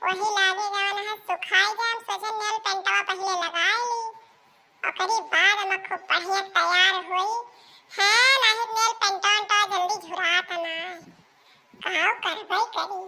वही लागे जवन है सुखाई जाम सोचे नेल पेंटवा पहले लगाई ली ओकरी बाद हम खूब बढ़िया तैयार हुई है नहीं नेल पेंटवा जल्दी झुरात ना काऊ करबै करी।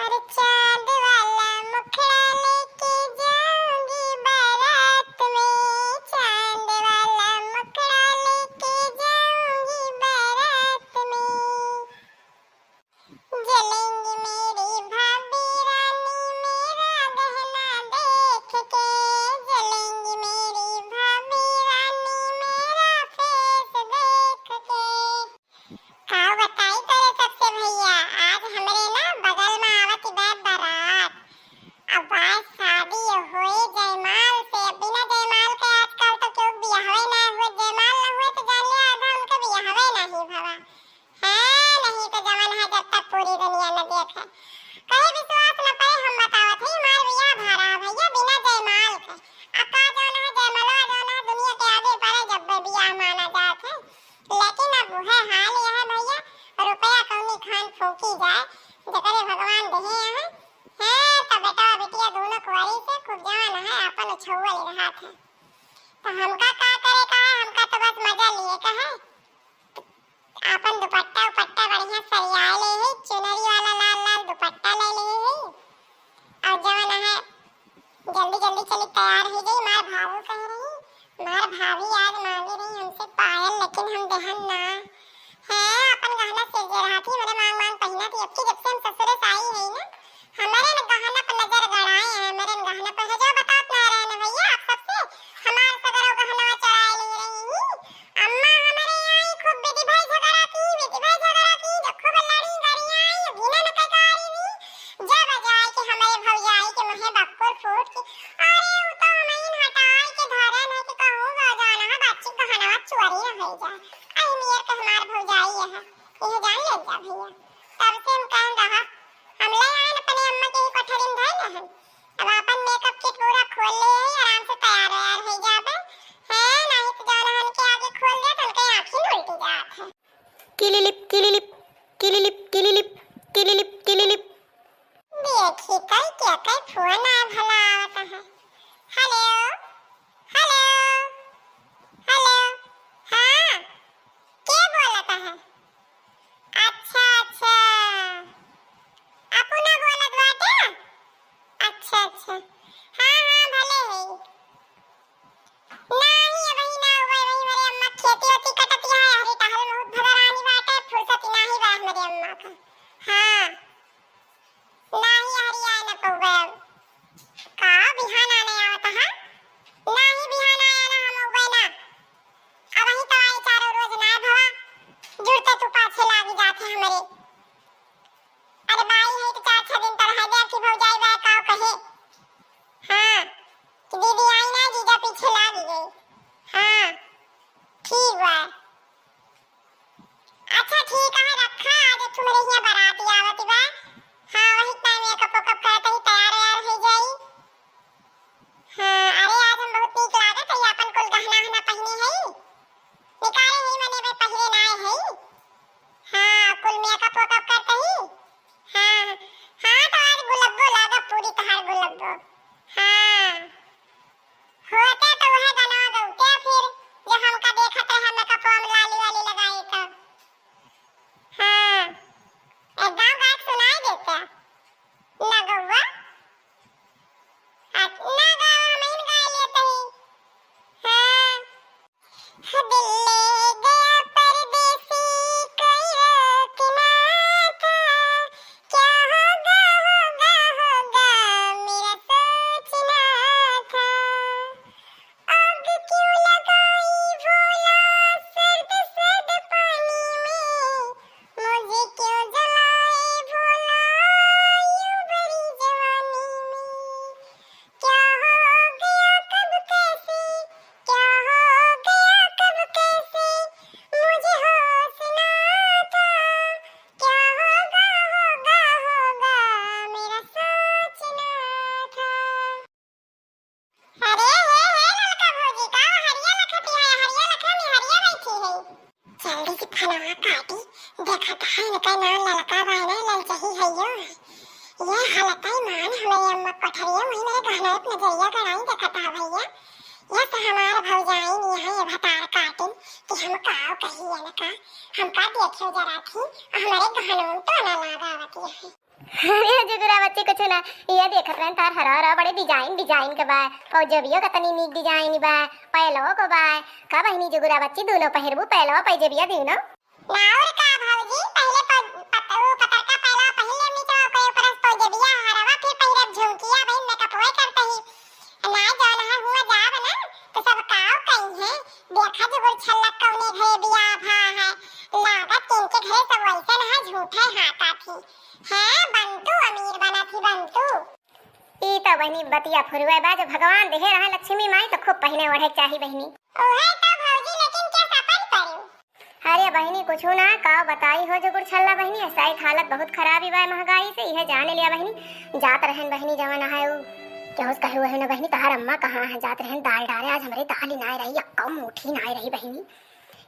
अरे चांद वाला मुखड़ा लेके जाऊंगी बारात में चांद वाला मुखड़ा लेके जाऊंगी बारात में जलेंगी मेरी भाभी रानी मेरा गहना देख के जलेंगी मेरी भाभी रानी मेरा फेस देख के। काऊ बताई करे सबसे भैया आज हमरे ना बगल में आवत बैठ बारात अब बात शादी होए जयमाल से बिना जयमाल के आजकल तो क्यों बियाहवे ना हुए जयमाल ना हुए तो जान लिया आधा उनके बियाहवे नहीं भवा है नहीं तो जवन है जब तक पूरी दुनिया न देखे कहीं विश्वास न पाए हम बतावत है हमार बियाह भरा भैया बिना जयमाल के अका जवन है जयमालवा जवन है दुनिया के आगे पड़े जब बियाह माना जात है लेकिन अब है हाल यह है भैया रुपया कौनी खान फूकी जाए जकरे भगवान दहे है तो बेटा बेटिया दोनों कुंवारी से खूब जवान है अपन छुअल रहा थे तो हमका का करे का है हमका तो बस मजा लिए का है अपन दुपट्टा उपट्टा बढ़िया सरियाए ले है चुनरी वाला लाल लाल दुपट्टा ले ले है और जवान है जल्दी जल्दी चली तैयार हो गई मार भाभी कह रही मार भाभी आज मांगी रही हमसे पायल लेकिन हम देहन ना है अपन गहना से जे रहा थी मेरे मांग मांग पहना थी अब की जब से हम ससुरे से आई है ना हमारे न गहना पर नजर गड़ाए हैं मेरे गहना पर है जो बतात ना रहे ना भैया आप सबसे हमारे सगरो गहना चुराए ले रही अम्मा हमारे आई खूब बेटी भाई झगड़ा की जो खूब लड़ी गरियां आई बिना न ककारी नी जब जाए कि हमारे भौजाई के मुहे बक्कुर फूट की अरे वो तो हमें हटाई के धरे न कि कहूंगा जाना है बच्ची गहना चोरी न हो जाए आई मेर के हमार भौजाई है यह जान ले जा भैया तब से हम कह रहा हम ले आए अपने अम्मा के ही कोठरी में धर न अब अपन मेकअप किट पूरा खोल ले आराम से तैयार हो जाबे है नहीं तो जाना हन के आगे खोल दे तो उनके आंखें उल्टी जात है किलिलिप किलिलिप किलिलिप किलिलिप किलिलिप किलिलिप। देखी कल क्या कल फोन आ भला आवता है हेलो हेलो हेलो हाँ क्या बोलता है अच्छा अच्छा अपना बोलत बाटे अच्छा अच्छा हाँ हाँ भले है नहीं वही ना हुआ वही मेरे अम्मा खेती होती कटती है हरी टहल बहुत भदरानी बाटे फुर्सत ना एक नजरिया कराई देखा था भैया। यह तो हमारे भौजाई ने है भतार काटिन कि हम काव कही है न का हम का देखियो जरा थी और हमारे गहनों तो ना लगावती है। अरे जुगुरा बच्ची कुछ ना ये देखत रहन तार हरा हरा बड़े डिजाइन डिजाइन के बा और जबियो कतनी नीक डिजाइन बा पहलो को बा का बहिनी जुगुरा बच्ची दोनों पहिरबू पहलो पैजबिया दिनो नाउर का भौजी पहले पतरू पतर का पहला पहले नीचे ओकरे ऊपर पैजबिया हरावा फिर पहिरब झुमकिया बहन मेकअप होय करता ही ना जाना है हुआ जाब ना तो सब काव कहीं है देखा जुगुर छल्लक कौने घरे बिया भा है लागत तिनके घरे सब वैसे ना झूठे हाथा थी है बंतु अमीर बना थी बंतु। ई तो बहिनी बतिया फुरवे बा जो भगवान देहे रहा लक्ष्मी माई तो खूब पहने ओढ़े चाही बहिनी। ओहे तो भौजी लेकिन क्या सपन पड़ू। अरे बहिनी कुछ ना का बताई हो जुगुर छल्ला बहिनी ऐसा ही हालत बहुत खराब ही बा महंगाई से यह जाने लिया बहिनी जात रहन बहिनी जवान है वो क्या उस कहे हुए ना बहिनी तहार अम्मा कहाँ है जात रहन दाल डाले आज हमारे दाल ही ना रही या कम मुठी ना रही बहिनी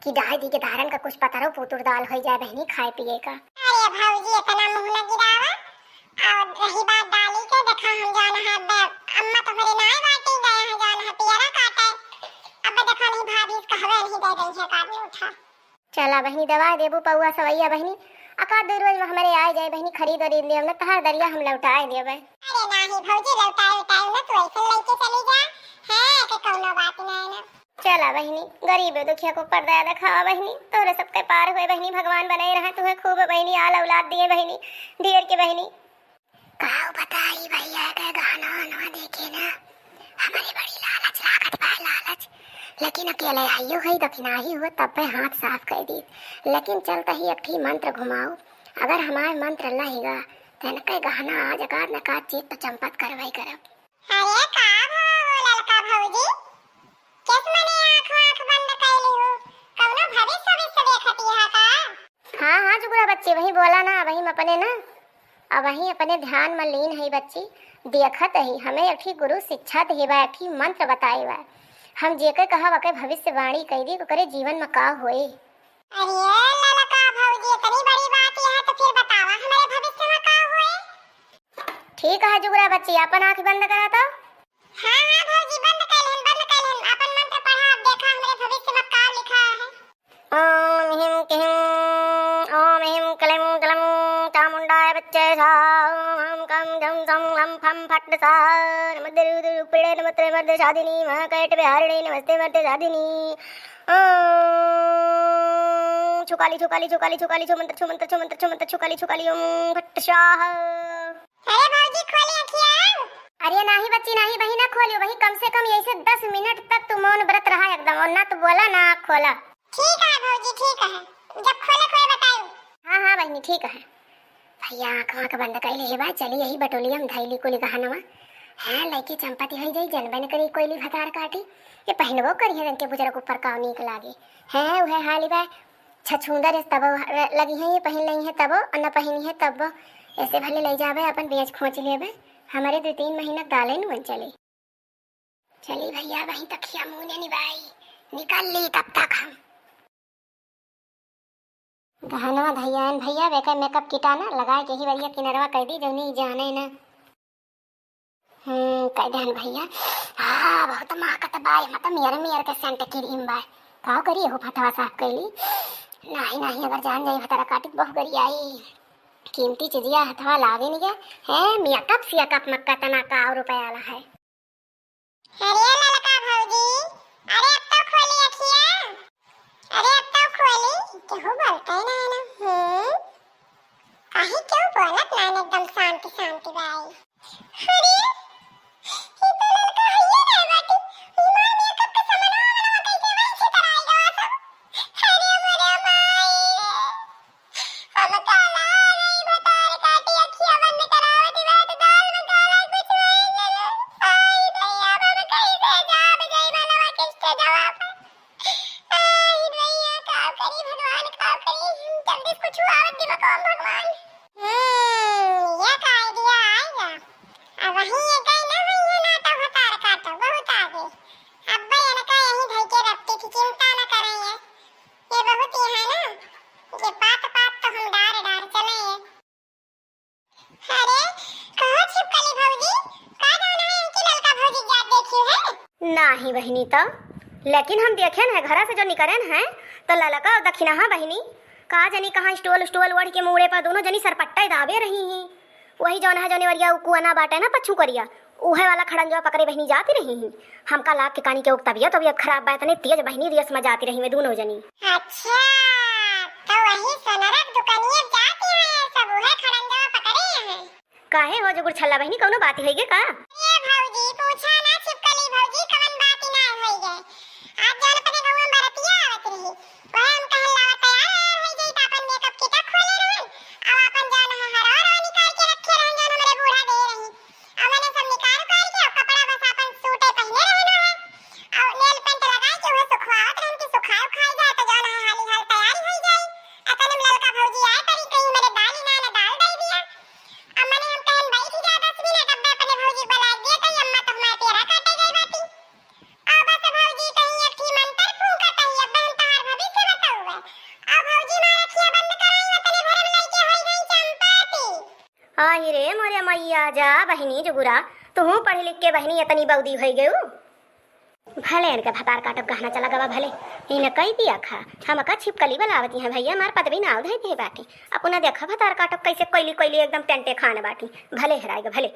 कि डाल दी के धारन का कुछ पता रहो पुतुर दाल हो जाए बहनी खाए पिए का। अरे भौजी इतना मुंह न गिरावा और रही बात डाली के देखा हम जाना है अम्मा तो हमारे नाई बाटे गया है जाना है पियरा काटे अब देखा नहीं भाभी इसका हवे नहीं दे रही है काटने उठा। चला बहनी दवा देबू पौआ सवैया बहनी अका दो रोज हमारे आ जाए बहनी खरीद और ले हमने तहार दरिया हम लौटाए देबे। अरे नहीं भौजी लौटाए उठाए ना तो ऐसे लेके चली जा है कि कोनो बात नहीं ना। चला बहनी गरीब दुखिया को पर्दा दिखावा बहनी तोरे सबके पार हुए बहनी भगवान बनाए रहा तुम्हें खूब बहनी आल औलाद दिए बहनी ढेर के बहनी काऊ बताई भैया का गाना ना देखे ना हमारी बड़ी लालच लागत बा लालच लेकिन अकेले आइयो गई दक्षिणाही हुआ तब पे हाथ साफ कर दी लेकिन चलता ही एक मंत्र घुमाओ अगर हमारे मंत्र लगेगा तो न कई गहना आज अकार न का चीत तो चंपत करवाई करब। अरे का भो ललका भौजी किस मने आँख बंद कैली हो कौनो भविष्य देखती है का। हाँ जुगुरा बच्ची वही बोला ना वही अपने ना अब वही अपने ध्यान में लीन है बच्ची देखत ही हमें एक गुरु शिक्षा देवा एक मंत्र बताए बा हम जेके कहा वके भविष्यवाणी कह दी करे जीवन में का होए। अरे ललका भौजी इतनी बड़ी बात यह है तो फिर बतावा हमारे भविष्य में का होए। ठीक है जुगुरा बच्ची अपन आँख बंद करा तो। हाँ भौजी बंद कर लेन अपन मंत्र पढ़ा अब देखा हमारे भविष्य में का लिखा है। ओम हिम क्लीं क्लं चामुंडाय बच्चे सा ओम कं जं सं लं फं फट सा नमस्ते रुद्ररूपिणे नमस्ते मर्दे साधिनी महाकैटविहारिणे नमस्ते मर्दे साधिनी छुकाली छुकाली छुकाली छुकाली छुमंत्र छुमंत्र छुमंत्र छुमंत्र छुकाली छुकाली ओम फट स्वाहा। अरे भौजी खोली आँखियाँ। अरे नहीं बच्ची नहीं वही ना खोलियो वही कम से कम यही से 10 मिनट तक तू मौन व्रत रहा एकदम और ना तू बोला ना खोला। ठीक है भौजी ठीक है जब खोले खोले बताइयो। हाँ बहनी ठीक है भैया आँख बंद कर ले बा चली यही बटोली हम धैली को लिखा हाँ लड़की चंपती हो जाई जनबन करी कोयली भतार काटी ये पहनबो करी है के बुजरक ऊपर का नीक लागे है वह हाली बा छछुंदर तब लगी है ये पहन लई है तब और न पहनी है तब ऐसे भले ले जावे अपन बेच खोच लेबे हमारे 2-3 महीना डाले न बन चले चली भैया वहीं तकिया मुंह ने निभाई निकल ली तब तक हम गहनवा धैयान भैया बेका मेकअप किटा ना लगाए के ही बढ़िया किनरवा कह दी जो नहीं जाने ना कह दहन भैया हाँ बहुत महकत बाय मतलब मियर के सेंट क्रीम बाय का करिए हो फटवा साफ कैली नहीं अगर जान जाई भतरा काटिक बहु करी आई कीमती चीजिया हथवा लागे नहीं गया है मिया कप सिया कप मक्का तना का और रुपया वाला है। अरे ललका भौजी अरे अब तो खोली आँखियाँ अरे अब तो खोली क्यों बोलते ना कहीं क्यों बोलत ना एकदम शांति शांति बाई। अरे ये तो ललका है ये ना बाटी ईमान ये कब का सामान वाला कैसे वैसे तराई गवा सब अरे मेरे माई हम काला नहीं बता रे काटी अखियाँ बंद करावती बात दाल में काला कुछ नहीं आई भैया हम कैसे जाब जाई बनवा किसके जवाब आई भैया का करी भगवान का करी जल्दी कुछ आवत दे मकाम भगवान। ये का आइडिया आएगा अब वही ये गई ना वही ना तो हतार काटो बहुत आगे अब भैया ने कहा यही धई के रखती थी चिंता न करें ये बहुत ही है ना ये बात तो हम डार चले ये। अरे कहाँ छिपकली भौजी का जाना है इनकी ललका नाही बहिनी तो, लेकिन हम देखे न घर से जो निकलन है तो ललका और दक्षिणा हाँ बहिनी का जनी कहाँ स्टोल स्टोल ओढ़ के मुड़े पर दोनों जनी सरपट्टा दावे रही हैं। वही जौन है जौन वरिया कुआना बाटे ना पच्छू करिया उहे वाला खड़ंजवा पकड़े बहिनी जाती रही हैं। हमका लाग के कानी के उग तबियत खराब बात नहीं तेज बहिनी रियस में जाती रही में दोनों जनी। अच्छा तो वही सोनरक दुकानिया जाती है सब उहे खड़ंजा पकड़े हैं। काहे हो जो गुड़छल्ला बहिनी कौनो बात होई गे का? ए भौजी पूछा ना छिपकली भौजी कवन बात ना होई गे। आज जान पने गौवा बरतिया आवत रही वह हम कहल लावा तैयार होई गई त अपन मेकअप किट खोले रहन अब अपन जान हरवा निकाल के रखे रहन जान हमरे बूढ़ा दे रही अब मैंने सब निकाल के कपड़ा बस अपन सूटे पहने रहना है और नेल पेंट लगा के वो सुखवावत रहन की सुखाव खाई जाए तो जान हाली हाल तैयारी होई जाए। अतन ललका भौजी आए तरी कहीं मेरे दाली ना दाल दे दिया अब मैंने हम कहन बैठ जा 10 मिनट अब मैं अपने भौजी बुला दिए कहीं अम्मा तो हमारे पेरा काटे गई बाती अब बस भौजी कहीं एक ही मंत्र फूंका कहीं अब हम तहार भविष्य बताऊंगा अब भौजी मारा खिया बंद कराई वतने भर में लइके होई गई चंपाती। आई रे मोरे मैया जा बहिनी जुगुरा तू पढ़ लिख के बहिनी इतनी बौदी होई गयू। भले इनके भतार काटब गहना चला गवा भले इन कई दिया खा हम का छिपकली बनावती है भैया मार पदवी ना उधर दे बाटी अपना देखा भतार काटब कैसे कोयली कोयली एकदम टेंटे खाने बाटी भले हराएगा भले।